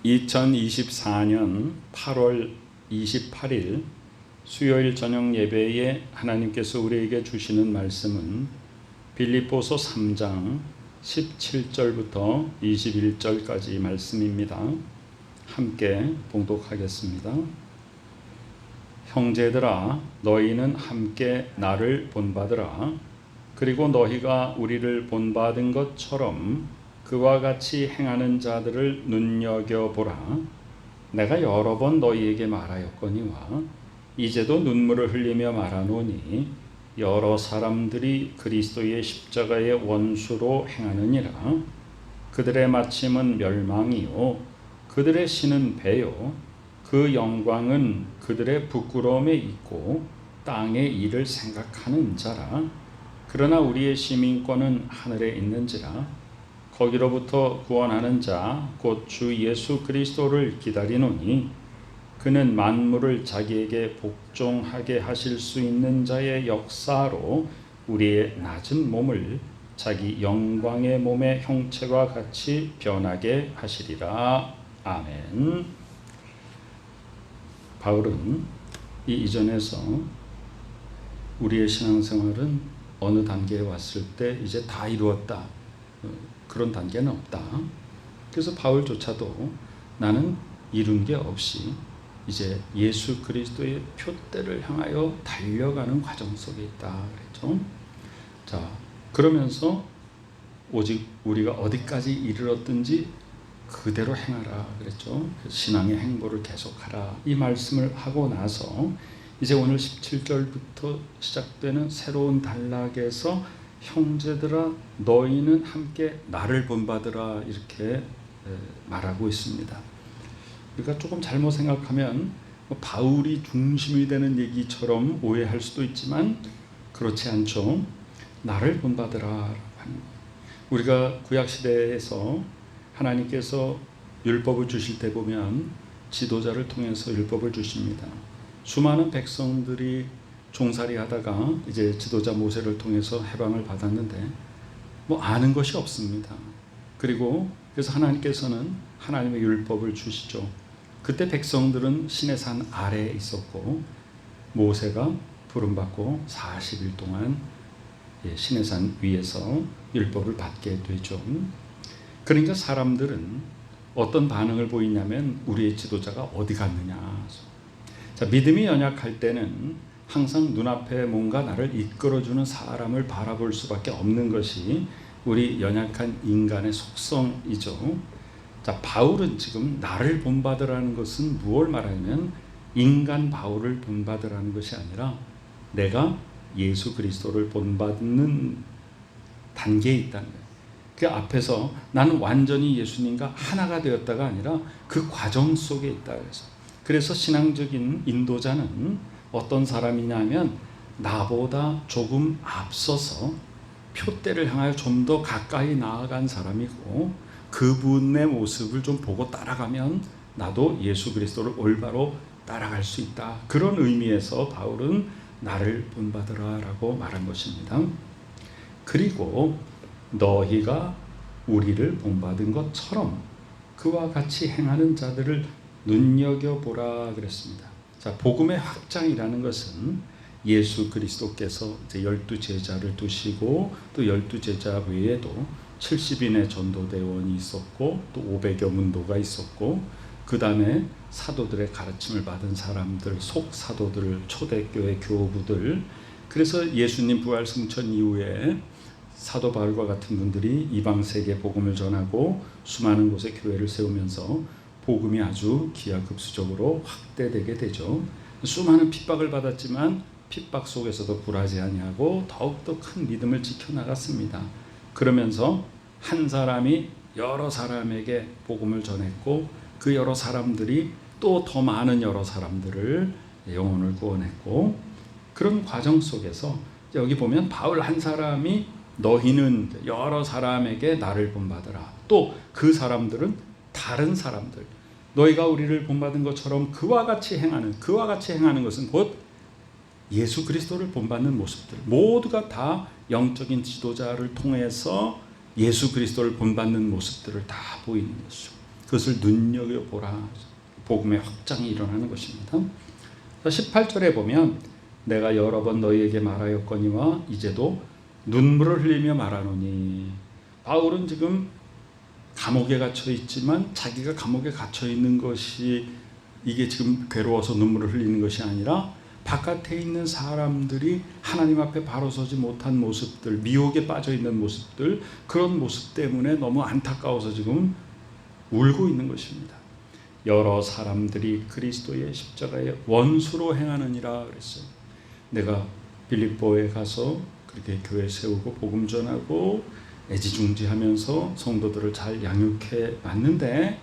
2024년 8월 28일 수요일 저녁 예배에 하나님께서 우리에게 주시는 말씀은 빌립보서 3장 17절부터 21절까지 말씀입니다. 함께 봉독하겠습니다. 형제들아, 너희는 함께 나를 본받으라. 그리고 너희가 우리를 본받은 것처럼 그와 같이 행하는 자들을 눈여겨보라. 내가 여러 번 너희에게 말하였거니와 이제도 눈물을 흘리며 말하노니 여러 사람들이 그리스도의 십자가의 원수로 행하느니라. 그들의 마침은 멸망이요 그들의 신은 배요 그 영광은 그들의 부끄러움에 있고 땅의 일을 생각하는 자라. 그러나 우리의 시민권은 하늘에 있는지라. 거기로부터 구원하는 자 곧 주 예수 그리스도를 기다리노니 그는 만물을 자기에게 복종하게 하실 수 있는 자의 역사로 우리의 낮은 몸을 자기 영광의 몸의 형체와 같이 변하게 하시리라. 아멘. 바울은 이 이전에서 우리의 신앙생활은 어느 단계에 왔을 때 이제 다 이루었다, 그런 단계는 없다. 그래서 바울조차도 나는 이룬 게 없이 이제 예수 그리스도의 표대를 향하여 달려가는 과정 속에 있다 그랬죠. 자, 그러면서 오직 우리가 어디까지 이르렀든지 그대로 행하라 그랬죠. 신앙의 행보를 계속하라 이 말씀을 하고 나서 이제 오늘 17절부터 시작되는 새로운 단락에서 형제들아 너희는 함께 나를 본받으라 이렇게 말하고 있습니다. 우리가 조금 잘못 생각하면 바울이 중심이 되는 얘기처럼 오해할 수도 있지만 그렇지 않죠. 나를 본받으라 하는 거예요. 우리가 구약시대에서 하나님께서 율법을 주실 때 보면 지도자를 통해서 율법을 주십니다. 수많은 백성들이 종살이 하다가 이제 지도자 모세를 통해서 해방을 받았는데 아는 것이 없습니다. 그리고 그래서 하나님께서는 하나님의 율법을 주시죠. 그때 백성들은 시내산 아래에 있었고 모세가 부름받고 40일 동안 시내산 위에서 율법을 받게 되죠. 그러니까 사람들은 어떤 반응을 보이냐면 우리의 지도자가 어디 갔느냐. 자, 믿음이 연약할 때는 항상 눈앞에 뭔가 나를 이끌어주는 사람을 바라볼 수밖에 없는 것이 우리 연약한 인간의 속성이죠. 자, 바울은 지금 나를 본받으라는 것은 무엇을 말하냐면 인간 바울을 본받으라는 것이 아니라 내가 예수 그리스도를 본받는 단계에 있다는 거예요. 그 앞에서 나는 완전히 예수님과 하나가 되었다가 아니라 그 과정 속에 있다. 그래서 신앙적인 인도자는 어떤 사람이냐면 나보다 조금 앞서서 표대를 향하여 좀 더 가까이 나아간 사람이고 그분의 모습을 좀 보고 따라가면 나도 예수 그리스도를 올바로 따라갈 수 있다. 그런 의미에서 바울은 나를 본받으라 라고 말한 것입니다. 그리고 너희가 우리를 본받은 것처럼 그와 같이 행하는 자들을 눈여겨보라 그랬습니다. 자, 복음의 확장이라는 것은 예수 그리스도께서 이제 12제자를 두시고 또 12제자 외에도 70인의 전도대원이 있었고 또 500여 문도가 있었고 그 다음에 사도들의 가르침을 받은 사람들, 속사도들, 초대교회 교부들, 그래서 예수님 부활 승천 이후에 사도 바울과 같은 분들이 이방세계 복음을 전하고 수많은 곳에 교회를 세우면서 복음이 아주 기하급수적으로 확대되게 되죠. 수많은 핍박을 받았지만 핍박 속에서도 굴하지 아니하고 더욱더 큰 믿음을 지켜나갔습니다. 그러면서 한 사람이 여러 사람에게 복음을 전했고 그 여러 사람들이 또 더 많은 여러 사람들을 영혼을 구원했고 그런 과정 속에서 여기 보면 바울 한 사람이 너희는 여러 사람에게 나를 본받으라. 또 그 사람들은 다른 사람들 너희가 우리를 본받은 것처럼 그와 같이 행하는 것은 곧 예수 그리스도를 본받는 모습들 모두가 다 영적인 지도자를 통해서 예수 그리스도를 본받는 모습들을 다 보이는 것이죠. 그것을 눈여겨보라. 복음의 확장이 일어나는 것입니다. 18절에 보면 내가 여러 번 너희에게 말하였거니와 이제도 눈물을 흘리며 말하노니. 바울은 지금 감옥에 갇혀 있지만 자기가 감옥에 갇혀 있는 것이 이게 지금 괴로워서 눈물을 흘리는 것이 아니라 바깥에 있는 사람들이 하나님 앞에 바로 서지 못한 모습들, 미혹에 빠져 있는 모습들, 그런 모습 때문에 너무 안타까워서 지금 울고 있는 것입니다. 여러 사람들이 그리스도의 십자가의 원수로 행하느니라 그랬어요. 내가 빌립보에 가서 그렇게 교회 세우고 복음 전하고 애지중지하면서 성도들을 잘 양육해 왔는데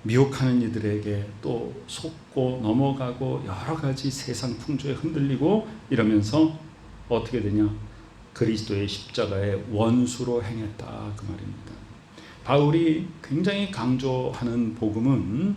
미혹하는 이들에게 또 속고 넘어가고 여러 가지 세상 풍조에 흔들리고 이러면서 어떻게 되냐? 그리스도의 십자가의 원수로 행했다 그 말입니다. 바울이 굉장히 강조하는 복음은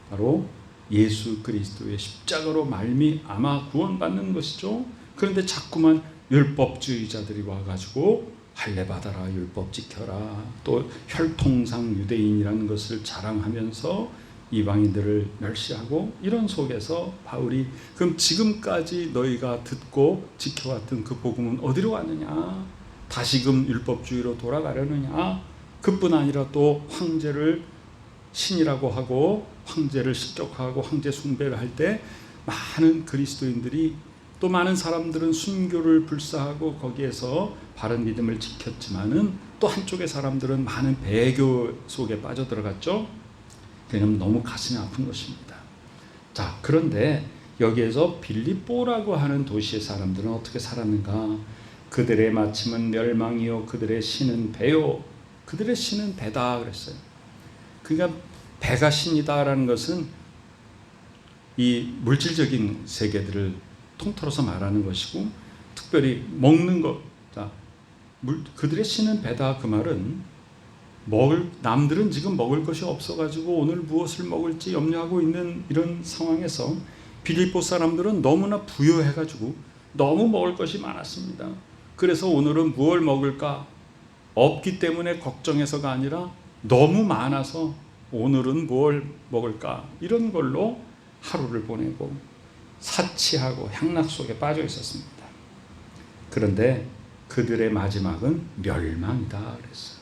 바로 예수 그리스도의 십자가로 말미암아 구원받는 것이죠. 그런데 자꾸만 율법주의자들이 와가지고 할례 받아라, 율법 지켜라, 또 혈통상 유대인이라는 것을 자랑하면서 이방인들을 멸시하고, 이런 속에서 바울이 그럼 지금까지 너희가 듣고 지켜왔던 그 복음은 어디로 왔느냐? 다시금 율법주의로 돌아가려느냐? 그뿐 아니라 또 황제를 신이라고 하고 황제를 실족하고 황제 숭배를 할 때 많은 그리스도인들이, 또 많은 사람들은 순교를 불사하고 거기에서 바른 믿음을 지켰지만은 또 한쪽의 사람들은 많은 배교 속에 빠져들어갔죠. 그냥 너무 가슴이 아픈 것입니다. 자, 그런데 여기에서 빌립보라고 하는 도시의 사람들은 어떻게 살았는가? 그들의 마침은 멸망이요 그들의 신은 배요. 그들의 신은 배다 그랬어요. 그러니까 배가 신이다라는 것은 이 물질적인 세계들을 통틀어서 말하는 것이고, 특별히 먹는 것, 그들의 신은 배다 그 말은 남들은 지금 먹을 것이 없어가지고 오늘 무엇을 먹을지 염려하고 있는 이런 상황에서 빌립보 사람들은 너무나 부유해가지고 너무 먹을 것이 많았습니다. 그래서 오늘은 무엇을 먹을까? 없기 때문에 걱정해서가 아니라 너무 많아서 오늘은 뭘 먹을까? 이런 걸로 하루를 보내고 사치하고 향락 속에 빠져 있었습니다. 그런데 그들의 마지막은 멸망이다 그랬어요.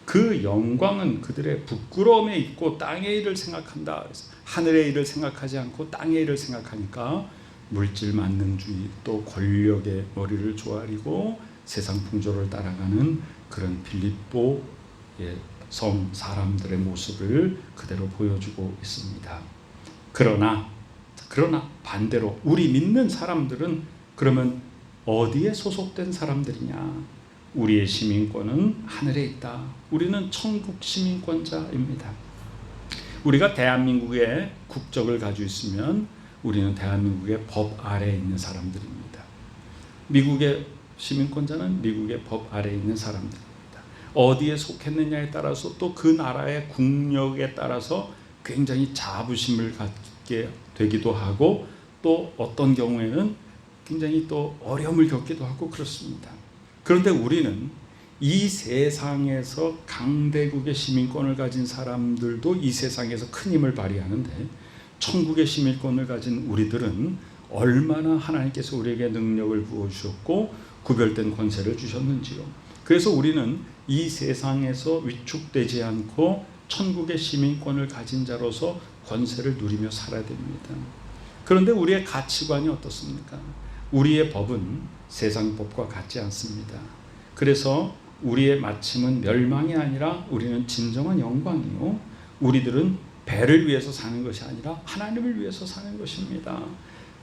그 영광은 그들의 부끄러움에 있고 땅의 일을 생각한다 그랬어요. 하늘의 일을 생각하지 않고 땅의 일을 생각하니까 물질 만능주의, 또 권력의 머리를 조아리고 세상 풍조를 따라가는 그런 빌립보의 성 사람들의 모습을 그대로 보여주고 있습니다. 그러나 반대로 우리 믿는 사람들은 그러면 어디에 소속된 사람들이냐? 우리의 시민권은 하늘에 있다. 우리는 천국 시민권자입니다. 우리가 대한민국의 국적을 가지고 있으면 우리는 대한민국의 법 아래에 있는 사람들입니다. 미국의 시민권자는 미국의 법 아래에 있는 사람들입니다. 어디에 속했느냐에 따라서 또 그 나라의 국력에 따라서 굉장히 자부심을 갖게 되기도 하고, 또 어떤 경우에는 굉장히 또 어려움을 겪기도 하고 그렇습니다. 그런데 우리는 이 세상에서 강대국의 시민권을 가진 사람들도 이 세상에서 큰 힘을 발휘하는데, 천국의 시민권을 가진 우리들은 얼마나 하나님께서 우리에게 능력을 부어주셨고 구별된 권세를 주셨는지요. 그래서 우리는 이 세상에서 위축되지 않고 천국의 시민권을 가진 자로서 권세를 누리며 살아야 됩니다. 그런데 우리의 가치관이 어떻습니까? 우리의 법은 세상 법과 같지 않습니다. 그래서 우리의 마침은 멸망이 아니라 우리는 진정한 영광이요, 우리들은 배를 위해서 사는 것이 아니라 하나님을 위해서 사는 것입니다.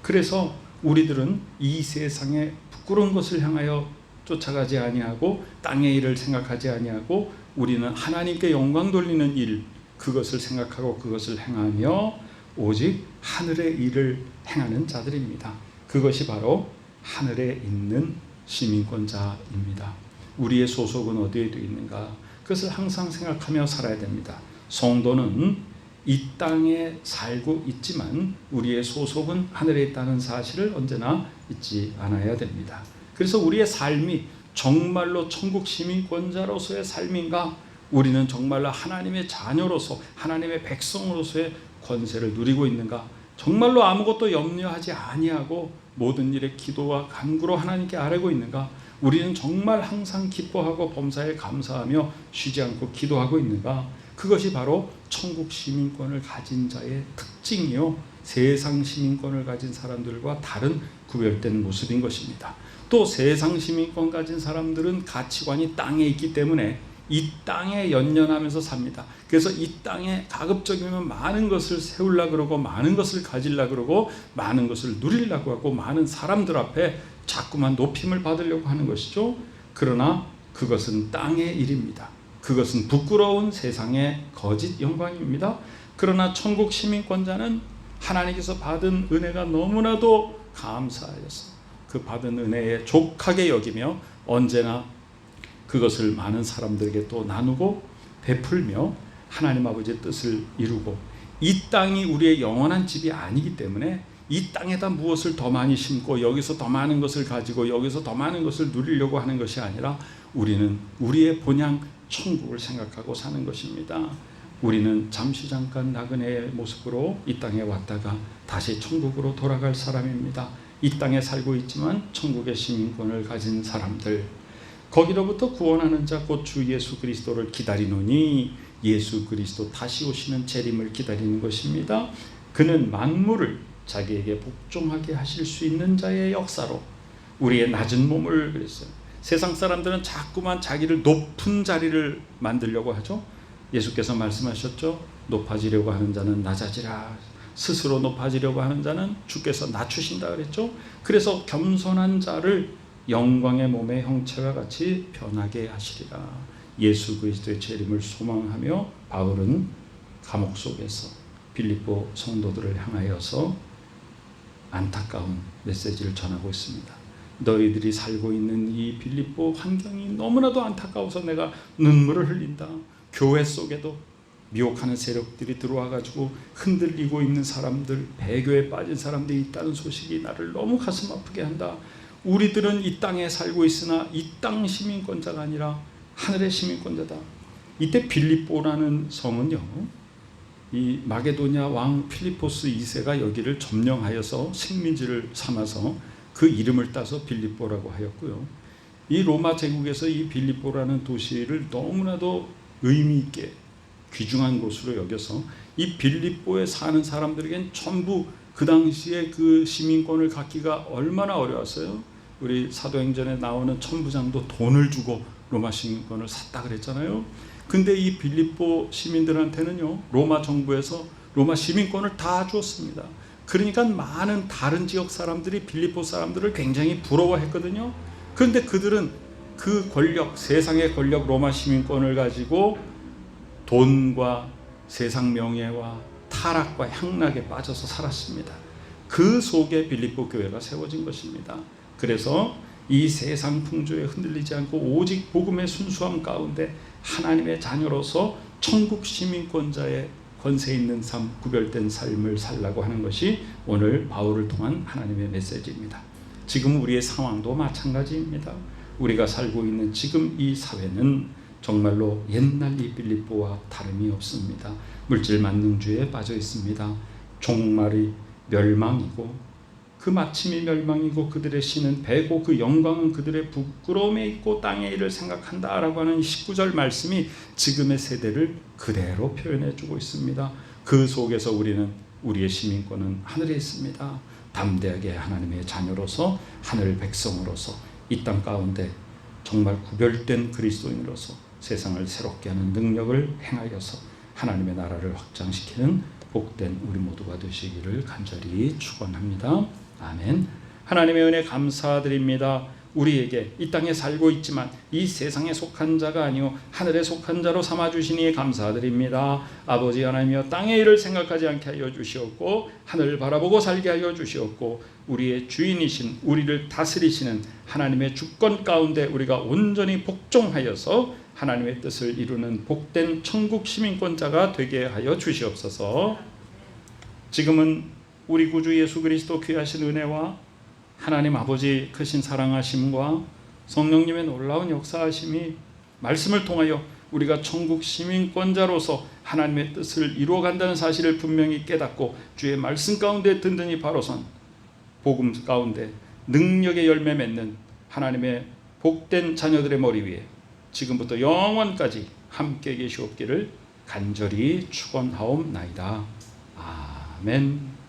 그래서 우리들은 이 세상의 부끄러운 것을 향하여 쫓아가지 아니하고 땅의 일을 생각하지 아니하고 우리는 하나님께 영광 돌리는 일, 그것을 생각하고 그것을 행하며 오직 하늘의 일을 행하는 자들입니다. 그것이 바로 하늘에 있는 시민권자입니다. 우리의 소속은 어디에 있는가? 그것을 항상 생각하며 살아야 됩니다. 성도는 이 땅에 살고 있지만 우리의 소속은 하늘에 있다는 사실을 언제나 잊지 않아야 됩니다. 그래서 우리의 삶이 정말로 천국 시민권자로서의 삶인가? 우리는 정말로 하나님의 자녀로서 하나님의 백성으로서의 권세를 누리고 있는가? 정말로 아무것도 염려하지 아니하고 모든 일에 기도와 간구로 하나님께 아뢰고 있는가? 우리는 정말 항상 기뻐하고 범사에 감사하며 쉬지 않고 기도하고 있는가? 그것이 바로 천국 시민권을 가진 자의 특징이요, 세상 시민권을 가진 사람들과 다른 구별된 모습인 것입니다. 또 세상 시민권 가진 사람들은 가치관이 땅에 있기 때문에 이 땅에 연연하면서 삽니다. 그래서 이 땅에 가급적이면 많은 것을 세우려고 그러고 많은 것을 가지려고 그러고 많은 것을 누리려고 하고 많은 사람들 앞에 자꾸만 높임을 받으려고 하는 것이죠. 그러나 그것은 땅의 일입니다. 그것은 부끄러운 세상의 거짓 영광입니다. 그러나 천국 시민권자는 하나님께서 받은 은혜가 너무나도 감사하여서 그 받은 은혜에 족하게 여기며 언제나 그것을 많은 사람들에게 또 나누고 베풀며 하나님 아버지의 뜻을 이루고, 이 땅이 우리의 영원한 집이 아니기 때문에 이 땅에다 무엇을 더 많이 심고 여기서 더 많은 것을 가지고 여기서 더 많은 것을 누리려고 하는 것이 아니라 우리는 우리의 본향 천국을 생각하고 사는 것입니다. 우리는 잠시 잠깐 나그네의 모습으로 이 땅에 왔다가 다시 천국으로 돌아갈 사람입니다. 이 땅에 살고 있지만 천국의 시민권을 가진 사람들, 거기로부터 구원하는 자 곧 주 예수 그리스도를 기다리노니, 예수 그리스도 다시 오시는 재림을 기다리는 것입니다. 그는 만물을 자기에게 복종하게 하실 수 있는 자의 역사로 우리의 낮은 몸을, 그랬어요. 세상 사람들은 자꾸만 자기를 높은 자리를 만들려고 하죠. 예수께서 말씀하셨죠. 높아지려고 하는 자는 낮아지라. 스스로 높아지려고 하는 자는 주께서 낮추신다 그랬죠. 그래서 겸손한 자를 영광의 몸의 형체와 같이 변하게 하시리라. 예수 그리스도의 재림을 소망하며 바울은 감옥 속에서 빌립보 성도들을 향하여서 안타까운 메시지를 전하고 있습니다. 너희들이 살고 있는 이 빌립보 환경이 너무나도 안타까워서 내가 눈물을 흘린다. 교회 속에도 미혹하는 세력들이 들어와 가지고 흔들리고 있는 사람들, 배교에 빠진 사람들이 있다는 소식이 나를 너무 가슴 아프게 한다. 우리들은 이 땅에 살고 있으나 이 땅 시민권자가 아니라 하늘의 시민권자다. 이때 빌립보라는 성은요, 이 마게도냐 왕 필리포스 2세가 여기를 점령하여서 식민지를 삼아서 그 이름을 따서 빌립보라고 하였고요. 이 로마 제국에서 이 빌립보라는 도시를 너무나도 의미 있게 귀중한 곳으로 여겨서 이 빌립보에 사는 사람들에겐 전부 그 당시에 그 시민권을 갖기가 얼마나 어려웠어요. 우리 사도행전에 나오는 천부장도 돈을 주고 로마 시민권을 샀다 그랬잖아요. 근데 이 빌립보 시민들한테는요, 로마 정부에서 로마 시민권을 다 주었습니다. 그러니까 많은 다른 지역 사람들이 빌립보 사람들을 굉장히 부러워했거든요. 그런데 그들은 그 권력, 세상의 권력, 로마 시민권을 가지고 돈과 세상 명예와 타락과 향락에 빠져서 살았습니다. 그 속에 빌립보 교회가 세워진 것입니다. 그래서 이 세상 풍조에 흔들리지 않고 오직 복음의 순수함 가운데 하나님의 자녀로서 천국 시민권자의 권세 있는 삶, 구별된 삶을 살라고 하는 것이 오늘 바울을 통한 하나님의 메시지입니다. 지금 우리의 상황도 마찬가지입니다. 우리가 살고 있는 지금 이 사회는 정말로 옛날 이 빌립보와 다름이 없습니다. 물질 만능주의에 빠져 있습니다. 종말이 멸망이고 그 마침이 멸망이고 그들의 신은 배고 그 영광은 그들의 부끄러움에 있고 땅의 일을 생각한다라고 하는 19절 말씀이 지금의 세대를 그대로 표현해 주고 있습니다. 그 속에서 우리는 우리의 시민권은 하늘에 있습니다. 담대하게 하나님의 자녀로서 하늘 백성으로서 이 땅 가운데 정말 구별된 그리스도인으로서 세상을 새롭게 하는 능력을 행하여서 하나님의 나라를 확장시키는 복된 우리 모두가 되시기를 간절히 축원합니다. 아멘. 하나님의 은혜 감사드립니다. 우리에게 이 땅에 살고 있지만 이 세상에 속한 자가 아니요 하늘에 속한 자로 삼아주시니 감사드립니다. 아버지 하나님이여, 땅의 일을 생각하지 않게 하여 주시옵고 하늘을 바라보고 살게 하여 주시옵고 우리의 주인이신, 우리를 다스리시는 하나님의 주권 가운데 우리가 온전히 복종하여서 하나님의 뜻을 이루는 복된 천국 시민권자가 되게 하여 주시옵소서. 지금은 우리 구주 예수 그리스도 귀하신 은혜와 하나님 아버지 크신 사랑하심과 성령님의 놀라운 역사하심이 말씀을 통하여 우리가 천국 시민권자로서 하나님의 뜻을 이루어간다는 사실을 분명히 깨닫고 주의 말씀 가운데 든든히 바로선 복음 가운데 능력의 열매 맺는 하나님의 복된 자녀들의 머리 위에 지금부터 영원까지 함께 계시옵기를 간절히 축원하옵나이다. 아멘.